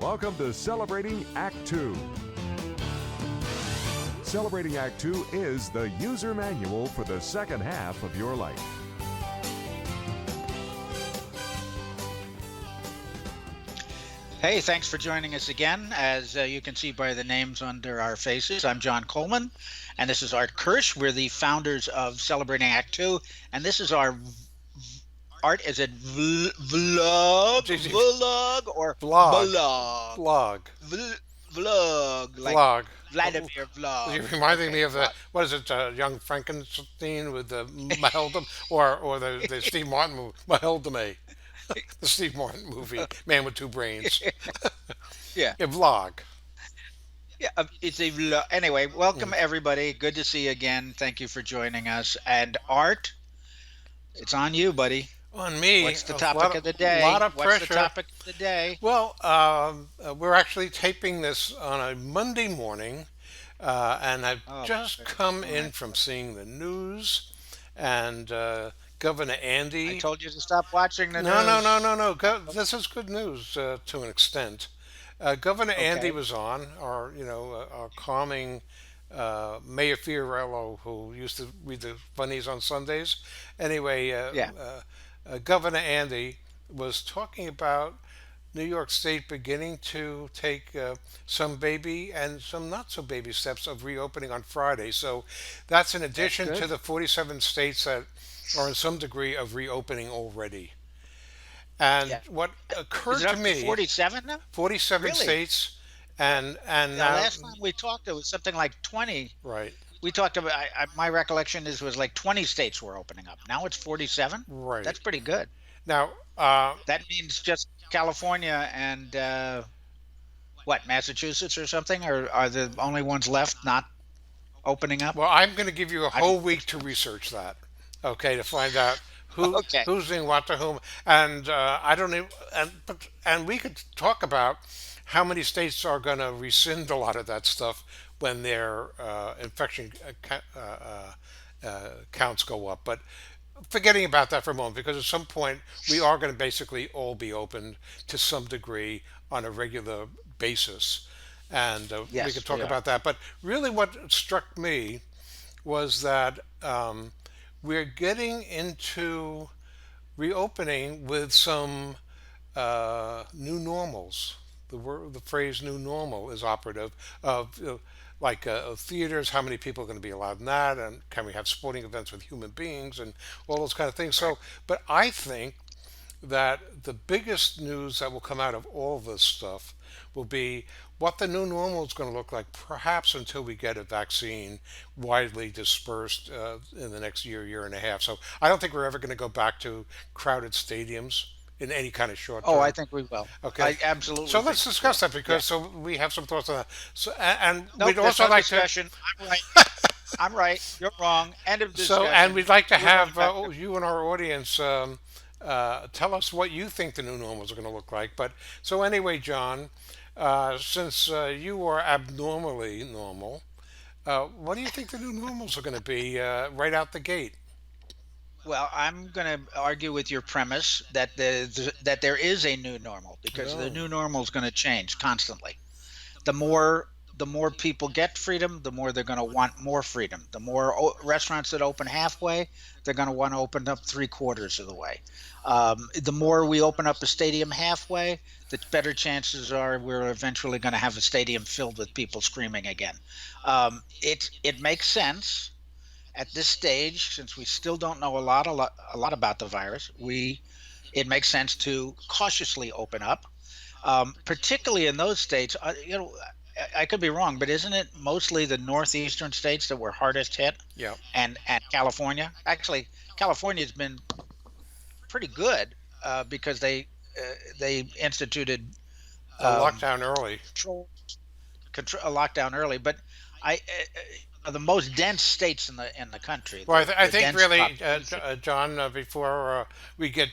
Welcome to Celebrating Act Two. Celebrating Act Two is the user manual for the second half of your life. Hey, thanks for joining us again. As you can see by the names under our faces, I'm John Coleman, and this is Art Kirsch. We're the founders of Celebrating Act Two, and this is our Art. Is it vlog or Vlog. blog? Vlog. Vlog, like Vlog. Vladimir You're vlog. reminding Okay, me of the, vlog. what is it, Young Frankenstein with the Maheldum, or the Steve Martin movie, Maheldum, the Steve Martin movie, Man with Two Brains. Yeah, Yeah, vlog. yeah. It's a vlog. Anyway, welcome Mm. everybody. Good to see you again. Thank you for joining us. And Art, it's on you, buddy. On me, What's the a topic of the lot day? of What's the pressure. topic of the day? Well, we're actually taping this on a Monday morning, and I've Oh, just okay. come All in right. from seeing the news, and Governor I Andy. told you to stop watching the No, no, no, news. no, no. This is good news to an extent. Governor Andy Okay. was on, our calming Mayor Fiorello, who used to read the funnies on Sundays. Anyway, Yeah. Governor Andy was talking about New York State beginning to take some baby and some not so baby steps of reopening on Friday. So that's in That's addition to good. the 47 states that are in some degree of reopening already. And Yeah. what Is occurred it to up to me, 47 now? 47 Really? states, and The now, last time we talked, it was something like 20. right, We talked about, my recollection is was like 20 states were opening up. Now it's 47. right. That's pretty good. Now, uh, That means just California and what, Massachusetts or something, or are the only ones left not opening up? well, I'm going to give you a I whole don't. week to research that, okay, to find out Okay. who's doing what to whom, and I don't even, and we could talk about how many states are going to rescind a lot of that stuff when their infection counts go up, but forgetting about that for a moment, because at some point we are going to basically all be open to some degree on a regular basis. And we could Yes, talk we are. about that. But really, what struck me was that we're getting into reopening with some new normals. The phrase "new normal" is operative of like theaters. How many people are going to be allowed in that, and can we have sporting events with human beings, and all those kind of things. Right. So, but I think that the biggest news that will come out of all this stuff will be what the new normal is going to look like, perhaps until we get a vaccine widely dispersed in the next year, year and a half. So I don't think we're ever going to go back to crowded stadiums in any kind of short Oh, I term. think we will. Okay, I absolutely so think let's we discuss will. that Yeah. because so we have some thoughts on that. So and Nope, we'd there's also no like to discussion. I'm right. I'm right. You're wrong. End of and discussion. we'd like to We're going have back to. you and our audience tell us what you think the new normals are going to look like. But so anyway, John, since you are abnormally normal, what do you think the new normals are going to be right out the gate? Well, I'm going to argue with your premise that that there is a new normal because the No, new normal is going to change constantly. The more people get freedom, the more they're going to want more freedom. The more restaurants that open halfway, they're going to want to open up three quarters of the way. The more we open up a stadium halfway, the better chances are we're eventually going to have a stadium filled with people screaming again. It makes sense at this stage, since we still don't know a lot about the virus. We It makes sense to cautiously open up, particularly in those states. I could be wrong, but isn't it mostly the northeastern states that were hardest hit, yeah, and California? Actually, California's been pretty good because they instituted a um, lockdown early. control, a lockdown early. But the most dense states in the country, Well, I the think dense really, population. John, before we get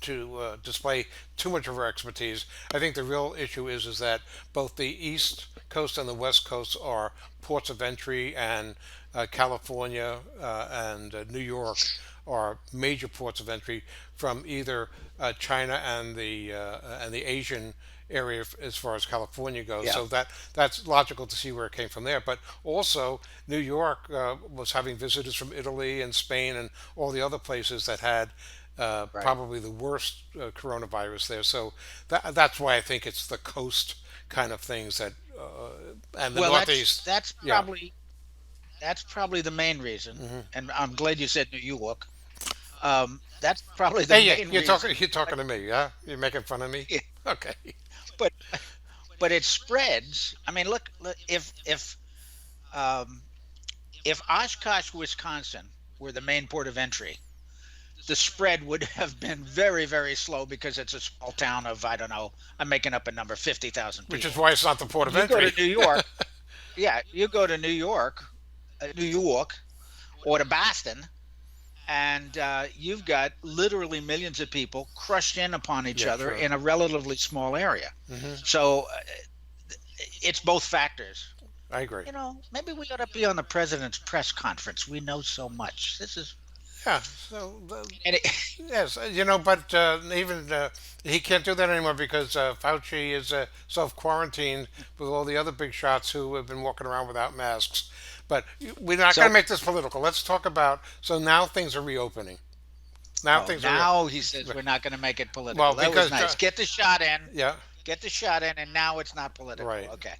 to display too much of our expertise, I think the real issue is that both the East Coast and the West Coast are ports of entry, and California and New York are major ports of entry from either China and the Asian area as far as California goes. Yeah. So that's logical to see where it came from there. But also, New York was having visitors from Italy and Spain and all the other places that had Right. probably the worst coronavirus there. So that's why I think it's the coast kind of things that and the Well, Northeast. Yeah. that's probably the main reason, Hmm. and I'm glad you said New York. That's probably the Hey, yeah, main reason. you're talking to me, yeah? You're making fun of me? Yeah, Okay. but but it spreads. I mean, look um, if Oshkosh, Wisconsin, were the main port of entry, the spread would have been very, very slow because it's a small town of, I don't know, I'm making up a number, 50,000 Which is people. why it's not the port of You go to entry. New York, yeah, you go to New York, or to Boston, and you've got literally millions of people crushed in upon each Yeah, other true. in a relatively small area. Hmm. So it's both factors. I agree. Maybe we ought to be on the president's press conference. We know so much. This is, Yeah. So and it, yes, but even he can't do that anymore because Fauci is self quarantined with all the other big shots who have been walking around without masks. But we're not going so, to make this political. Let's talk about. So now things are reopening. Now oh, things are now he says we're not going to make it well political. That was because nice. yeah, Get the shot in, and now it's not political. right. Okay.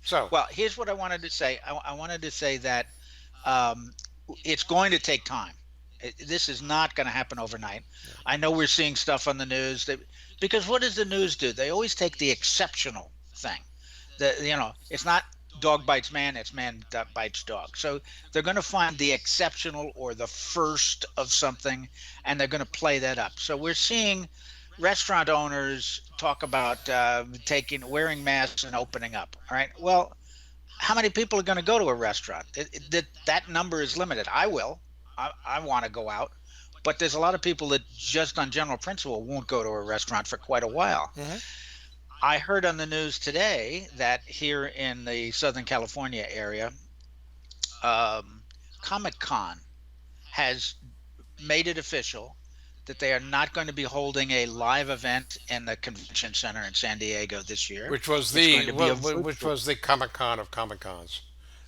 So Well, here's what I wanted to say. I wanted to say that um, it's going to take time. This is not going to happen overnight. I know we're seeing stuff on the news that, because what does the news do? They always take the exceptional thing. It's not dog bites man, it's man that bites dog. So they're going to find the exceptional or the first of something, and they're going to play that up. So we're seeing restaurant owners talk about taking wearing masks and opening up. All right. Well, how many people are going to go to a restaurant? That number is limited. I will. I want to go out, but there's a lot of people that just on general principle won't go to a restaurant for quite a while. mhm, I heard on the news today that here in the Southern California area, um, Comic Con has made it official that they are not going to be holding a live event in the convention center in San Diego this year. It's going to be a which virtual. was the Comic Con of Comic Cons.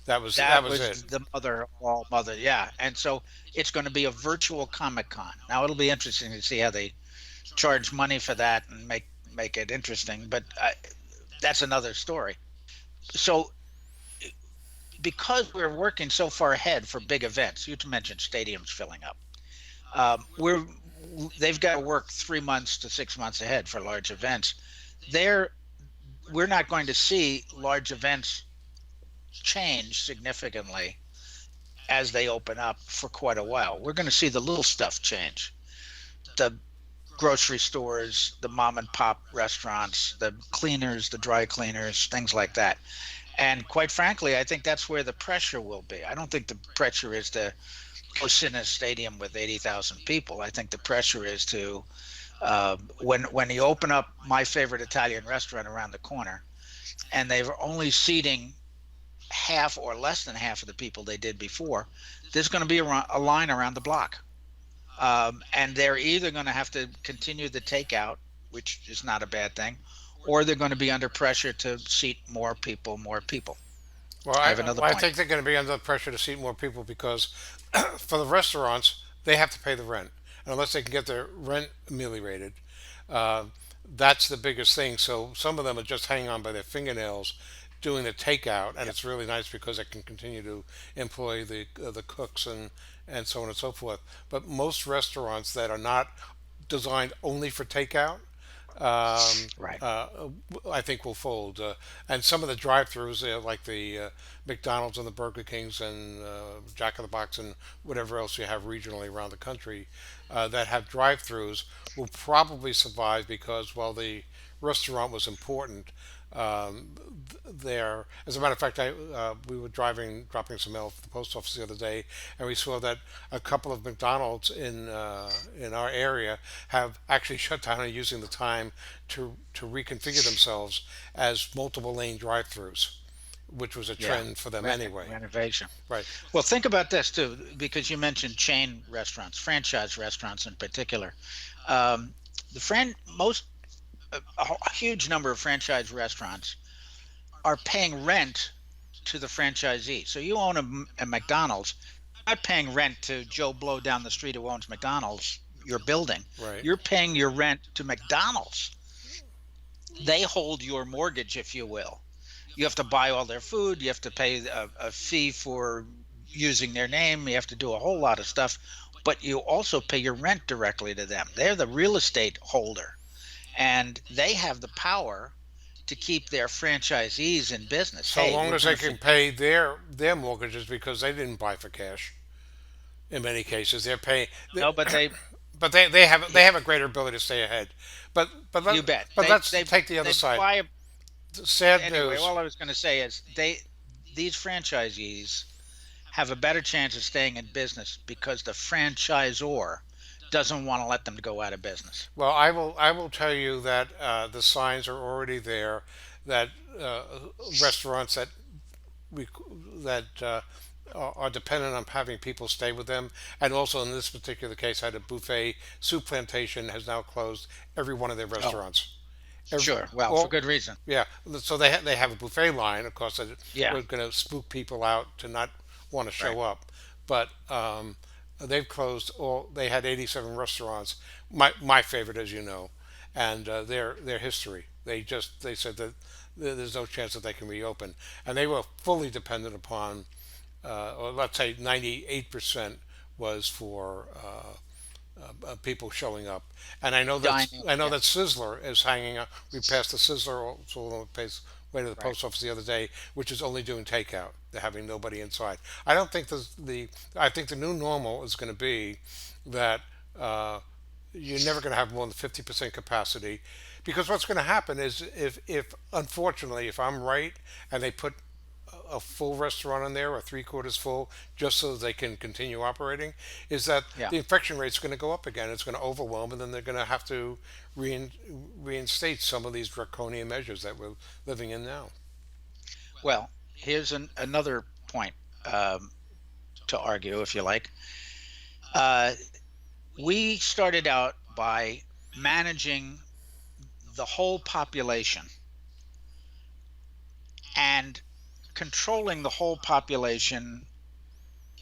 That That was was it. the mother of all mother, yeah. And so it's going to be a virtual Comic Con. Now it'll be interesting to see how they charge money for that and make it interesting, but that's another story. So because we're working so far ahead for big events, you mentioned stadiums filling up. We're They've got to work 3 months to 6 months ahead for large events. There, we're not going to see large events change significantly as they open up for quite a while. We're going to see the little stuff change. The grocery stores, the mom and pop restaurants, the cleaners, the dry cleaners, things like that. And quite frankly, I think that's where the pressure will be. I don't think the pressure is to go sit in a stadium with 80,000 people. I think the pressure is to when you open up my favorite Italian restaurant around the corner, and they're only seating half or less than half of the people they did before. There's going to be a line around the block, and they're either going to have to continue the takeout, which is not a bad thing, or they're going to be under pressure to seat more people. More people. Well, I have another I point. think they're going to be under pressure to seat more people because for the restaurants, they have to pay the rent. And unless they can get their rent ameliorated, uh, that's the biggest thing. So some of them are just hanging on by their fingernails doing the takeout, and Yep. it's really nice because they can continue to employ the cooks and so on and so forth. But most restaurants that are not designed only for takeout Right. uh, I think will fold. And some of the drive-throughs, like the McDonald's and the Burger Kings and Jack in the Box and whatever else you have regionally around the country that have drive-throughs, will probably survive because while the restaurant was important, um, there. As a matter of fact, we were dropping some mail at the post office the other day, and we saw that a couple of McDonald's in our area have actually shut down and using the time to reconfigure themselves as multiple lane drive-throughs, which was a Yeah. trend for them anyway. Renovation. Right. Well, think about this too, because you mentioned chain restaurants, franchise restaurants in particular. Um, the most a huge number of franchise restaurants are paying rent to the franchisee. So you own a McDonald's, you're not paying rent to Joe Blow down the street who owns McDonald's, your building. Right. You're paying your rent to McDonald's. They hold your mortgage, if you will. You have to buy all their food. You have to pay a fee for using their name. You have to do a whole lot of stuff, but you also pay your rent directly to them. They're the real estate holder, and they have the power to keep their franchisees in business. So Hey, long we're as they going can to pay their mortgages, because they didn't buy for cash. In many cases, they're paying. no, but But they have a greater ability to stay ahead. you bet But let's take the other they side. buy. Sad Anyway, news. all I was going to say is these franchisees have a better chance of staying in business because the franchisor doesn't want to let them go out of business. Well, I will tell you that the signs are already there that uh, restaurants we that are dependent on having people stay with them, and also in this particular case, had a buffet. Soup Plantation has now closed every one of their Oh, restaurants. Every, sure. Well, for all, good reason. yeah, so they have a buffet line. Of course, that Yeah. we're going to spook people out to not want to Right. show up, but they've closed all. They had 87 restaurants. My favorite, as you know, and their history. They said that there's no chance that they can reopen, and they were fully dependent upon, or let's say 98% was for people showing up. And Dining. I know Yeah. that Sizzler is hanging out. We passed the Sizzler also on the way to the Right. post office the other day, which is only doing takeout. They're having nobody inside. I don't think I think the new normal is going to be that uh, you're never going to have more than 50% capacity, because what's going to happen is if unfortunately if I'm right and they put a full restaurant in there or three-quarters full just so they can continue operating, is that Yeah. the infection rate is going to go up again. It's going to overwhelm, and then they're going to have to rein, reinstate some of these draconian measures that we're living in now. Well, here's another point to argue, if you like. Uh, we started out by managing the whole population and controlling the whole population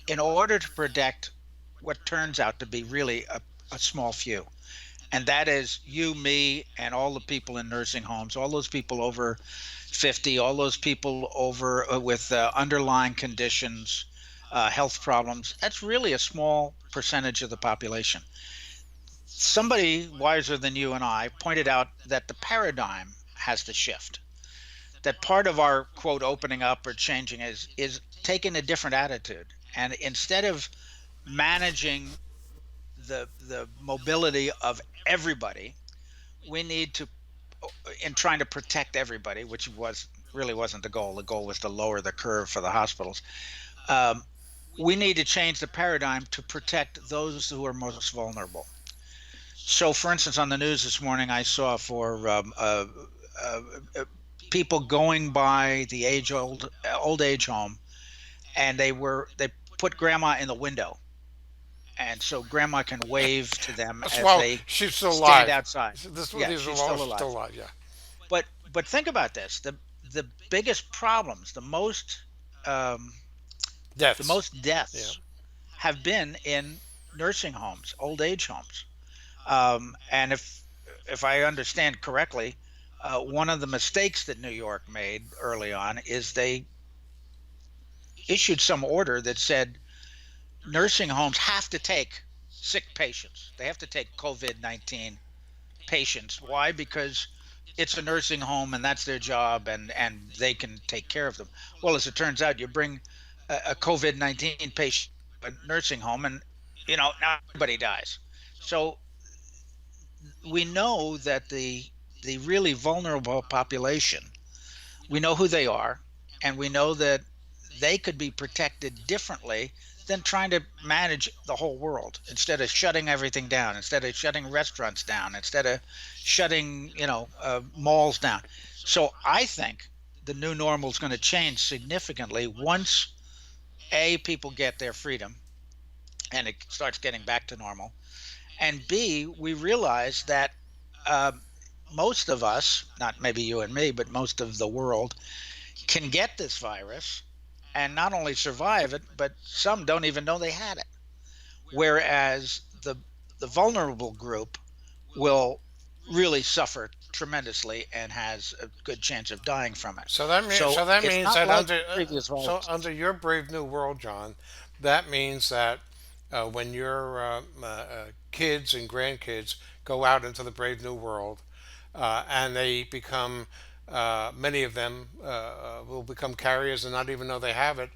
in order to protect what turns out to be really a small few. And that is you, me, and all the people in nursing homes, all those people over 50, all those people over with underlying conditions, health problems. That's really a small percentage of the population. Somebody wiser than you and I pointed out that the paradigm has to shift. That part of our quote opening up or changing is taking a different attitude. And instead of managing the mobility of everybody, we need to, in trying to protect everybody, which was really wasn't the goal. The goal was to lower the curve for the hospitals. Um, we need to change the paradigm to protect those who are most vulnerable. So, for instance, on the news this morning, I saw for uh, uh, people going by the old age home, and they put grandma in the window, and so grandma can wave to them as Well, they she's still stand alive. outside. Yeah, These are she's all still still alive. alive. Yeah. But think about this: the biggest problems, um, the Deaths. most Yeah. deaths, have been in nursing homes, old age homes. And if I understand correctly, one of the mistakes that New York made early on is they issued some order that said nursing homes have to take sick patients. They have to take COVID-19 patients. Why? Because it's a nursing home and that's their job, and they can take care of them. Well, as it turns out, you bring a COVID-19 patient to a nursing home, and now everybody dies. So we know that the really vulnerable population, we know who they are, and we know that they could be protected differently than trying to manage the whole world, instead of shutting everything down, instead of shutting restaurants down, instead of shutting malls down. So I think the new normal is going to change significantly once A, people get their freedom and it starts getting back to normal, and B, we realize that uh, most of us, not maybe you and me, but most of the world can get this virus and not only survive it, but some don't even know they had it. Whereas the vulnerable group will really suffer tremendously and has a good chance of dying from it. So So that it's means not that like previous so viruses. under your brave new world, John, that means that when your kids and grandkids go out into the brave new world, and they become many of them will become carriers and not even know they have it.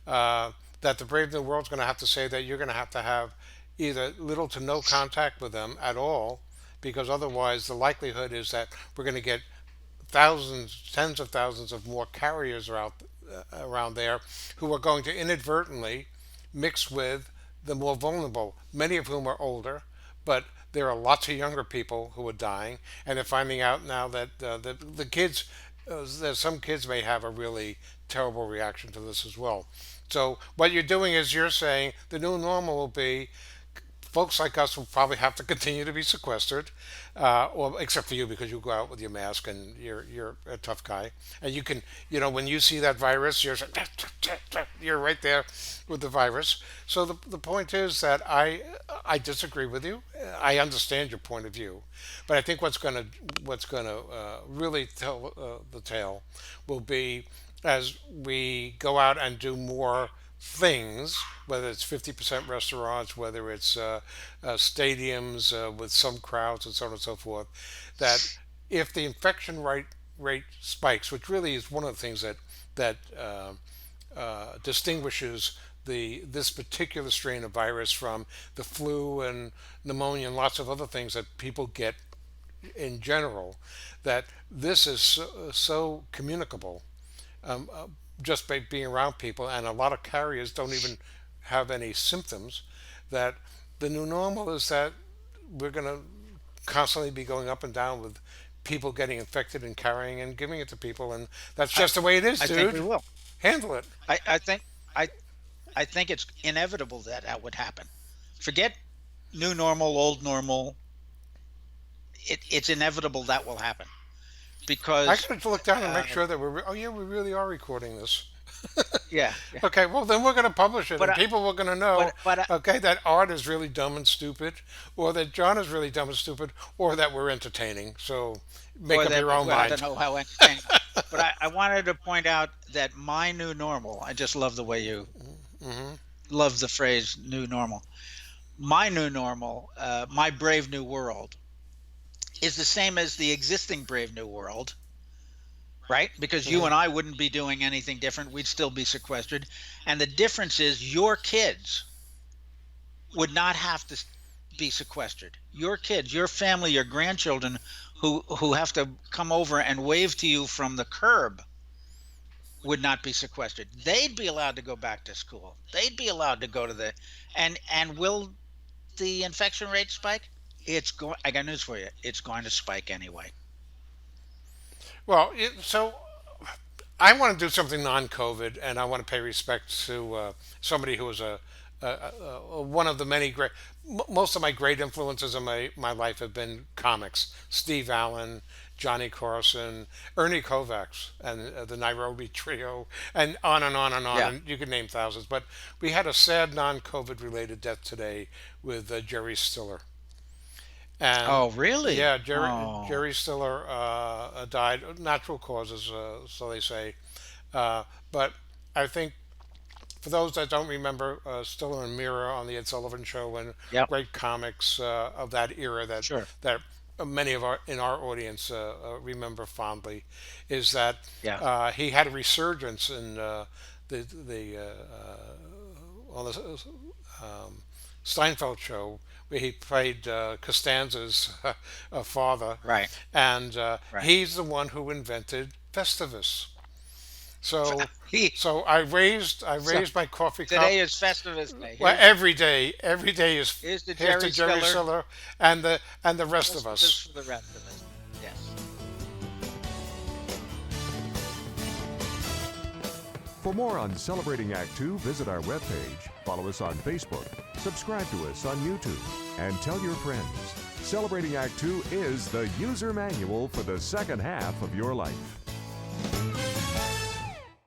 Uh, that the brave new world's going to have to say that you're going to have either little to no contact with them at all, because otherwise the likelihood is that we're going to get thousands, tens of thousands of more carriers are out around there who are going to inadvertently mix with the more vulnerable, many of whom are older, but there are lots of younger people who are dying, and they're finding out now that the kids, some kids may have a really terrible reaction to this as well. So what you're doing is you're saying the new normal will be folks like us will probably have to continue to be sequestered, or except for you because you go out with your mask and you're a tough guy, and you can when you see that virus you're right there with the virus. So the point is that I disagree with you. I understand your point of view, but I think what's gonna really tell the tale will be as we go out and do more things, whether it's 50% restaurants, whether it's stadiums with some crowds and so on and so forth, that if the infection rate spikes, which really is one of the things that distinguishes this particular strain of virus from the flu and pneumonia and lots of other things that people get in general, that this is so communicable just by being around people, and a lot of carriers don't even have any symptoms. That the new normal is that we're going to constantly be going up and down with people getting infected and carrying and giving it to people, and that's I just the way it is, I think we dude. will. Handle it. I think I I think it's inevitable that that would happen. Forget new normal, old normal. It's inevitable that will happen I because gotta look down and make uh, sure that oh yeah, we really are recording this. yeah, yeah. Okay, well then we're going to publish it, But and I, people are going to know, but okay, that Art is really dumb and stupid, or that John is really dumb and stupid, or that we're entertaining. So make or up that your own well, I don't mind. know how entertaining. But I wanted to point out that my new normal. I just love the way you Hmm. love the phrase "new normal." My new normal, my brave new world, is the same as the existing brave new world, right? Because you Hmm. and I wouldn't be doing anything different. We'd still be sequestered. And the difference is your kids would not have to be sequestered. Your kids, your family, your grandchildren who have to come over and wave to you from the curb would not be sequestered. They'd be allowed to go back to school. They'd be allowed to go to the and will the infection rate spike? It's going I got news for you. It's going to spike anyway. Well, so I want to do something non-COVID, and I want to pay respect to somebody who was one of the many great. Most of my great influences in my life have been comics: Steve Allen, Johnny Carson, Ernie Kovacs, and the Nairobi Trio, and on and on and on. Yeah. And you could name thousands. But we had a sad non-COVID related death today with Jerry Stiller. And Oh, really? yeah, Oh, Jerry Stiller died of natural causes, so they say. But I think for those that don't remember, Stiller and Mira on the Ed Sullivan Show and yep, great comics of that era sure. that many of our audience remember fondly, is that Yeah. he had a resurgence in the on the Steinfeld show, where he played Costanza's father, Right. and Right. he's the one who invented Festivus. So, He so I so raised my coffee cup. today is Festivus Day. Well, every day is Here's the here's to Jerry Jerry Stiller. Stiller and the rest of Festivus us. for the rest of us. Yes. For more on Celebrating Act Two, visit our webpage, follow us on Facebook, subscribe to us on YouTube, and tell your friends. Celebrating Act Two is the user manual for the second half of your life.